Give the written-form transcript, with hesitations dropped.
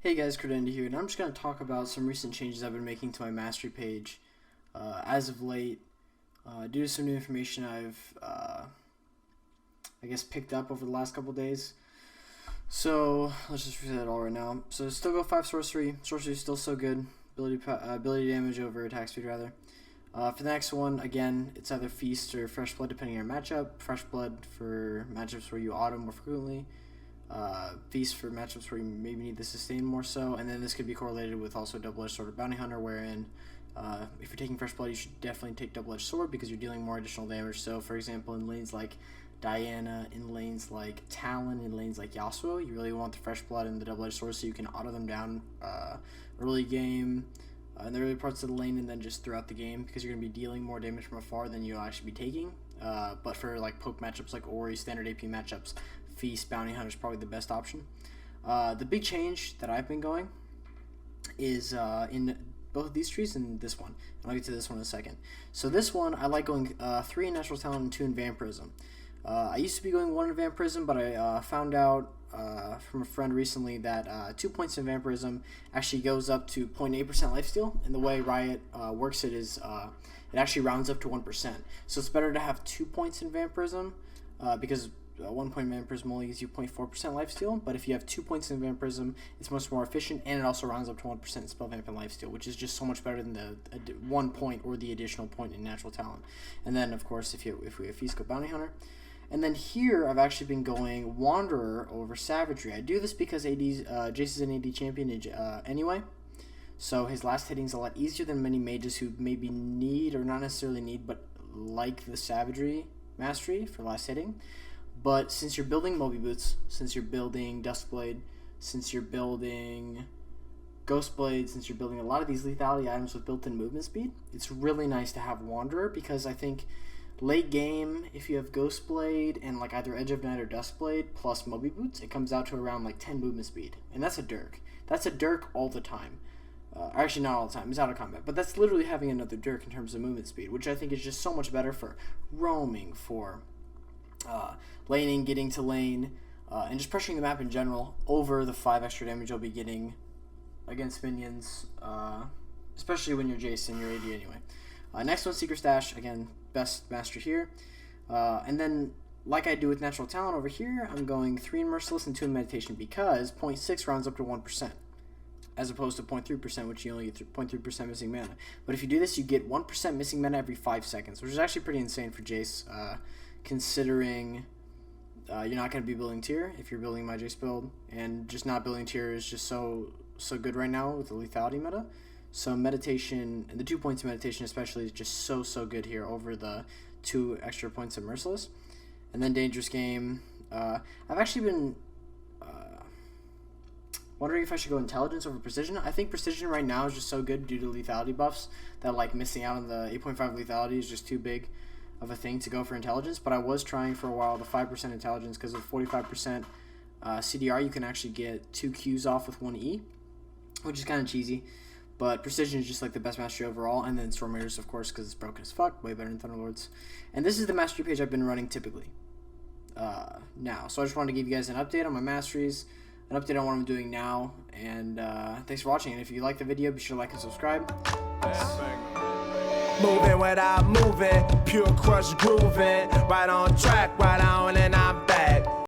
Hey guys, Credenda here, and I'm just going to talk about some recent changes I've been making to my Mastery page as of late, due to some new information I've, picked up over the last couple days. So, let's just reset it all right now. So, still go 5 Sorcery. Sorcery is still so good. Ability damage over attack speed, rather. For the next one, again, it's either Feast or Fresh Blood, depending on your matchup. Fresh Blood for matchups where you auto more frequently. Feast for matchups where you maybe need the sustain more so, and then this could be correlated with also Double-Edged Sword or Bounty Hunter, wherein if you're taking Fresh Blood, you should definitely take Double-Edged Sword because you're dealing more additional damage. So, for example, in lanes like Diana, in lanes like Talon, in lanes like Yasuo, you really want the Fresh Blood and the Double-Edged Sword so you can auto them down early game, in the early parts of the lane, and then just throughout the game, because you're going to be dealing more damage from afar than you'll actually be taking. But for like poke matchups like Ori, standard AP matchups, Feast, Bounty Hunter is probably the best option. The big change that I've been going is in both of these trees and this one. And I'll get to this one in a second. So this one, I like going 3 in Natural Talent and 2 in Vampirism. I used to be going 1 in Vampirism, but I found out from a friend recently that 2 points in Vampirism actually goes up to 0.8% lifesteal. And the way Riot works it is it actually rounds up to 1%. So it's better to have 2 points in Vampirism because 1 point in Vampirism only gives you 0.4% lifesteal, but if you have 2 points in Vampirism, it's much more efficient, and it also rounds up to 1% in Spell Vamp and lifesteal, which is just so much better than the 1 point or the additional point in Natural Talent. And then, of course, if we have Feast, go Bounty Hunter. And then here, I've actually been going Wanderer over Savagery. I do this because Jayce is an AD champion anyway, so his last hitting is a lot easier than many mages who maybe need, or not necessarily need, but like the Savagery Mastery for last hitting. But since you're building Moby Boots, since you're building Duskblade, since you're building Ghostblade, since you're building a lot of these lethality items with built-in movement speed, it's really nice to have Wanderer, because I think late game, if you have Ghostblade and like either Edge of Night or Duskblade plus Moby Boots, it comes out to around like 10 movement speed. And that's a Dirk. That's a Dirk all the time. Actually, not all the time. It's out of combat. But that's literally having another Dirk in terms of movement speed, which I think is just so much better for roaming, for laning, getting to lane, and just pressuring the map in general over the 5 extra damage you'll be getting against minions, especially when you're Jayce and you're AD anyway. Next one, Secret Stash. Again, best master here. And then, like I do with Natural Talent over here, I'm going 3 in Merciless and 2 in Meditation, because 0.6 rounds up to 1%, as opposed to 0.3%, which you only get 0.3% missing mana. But if you do this, you get 1% missing mana every 5 seconds, which is actually pretty insane for Jayce, considering you're not going to be building tier if you're building my Jayce build, and just not building tier is just so good right now with the lethality meta. So Meditation, and the 2 points of Meditation especially, is just so good here over the 2 extra points of Merciless. And then Dangerous Game. I've actually been wondering if I should go Intelligence over Precision. I think Precision right now is just so good due to lethality buffs that like missing out on the 8.5 lethality is just too big of a thing to go for Intelligence. But I was trying for a while the 5% Intelligence, because with 45% CDR you can actually get 2 Qs off with 1 E, which is kind of cheesy. But Precision is just like the best mastery overall, and then Storm Raiders, of course, because it's broken as fuck, way better than Thunderlords. And this is the mastery page I've been running typically now. So I just wanted to give you guys an update on my masteries, an update on what I'm doing now, and thanks for watching. And if you like the video, be sure to like and subscribe. Moving without moving, pure crush grooving, right on track, right on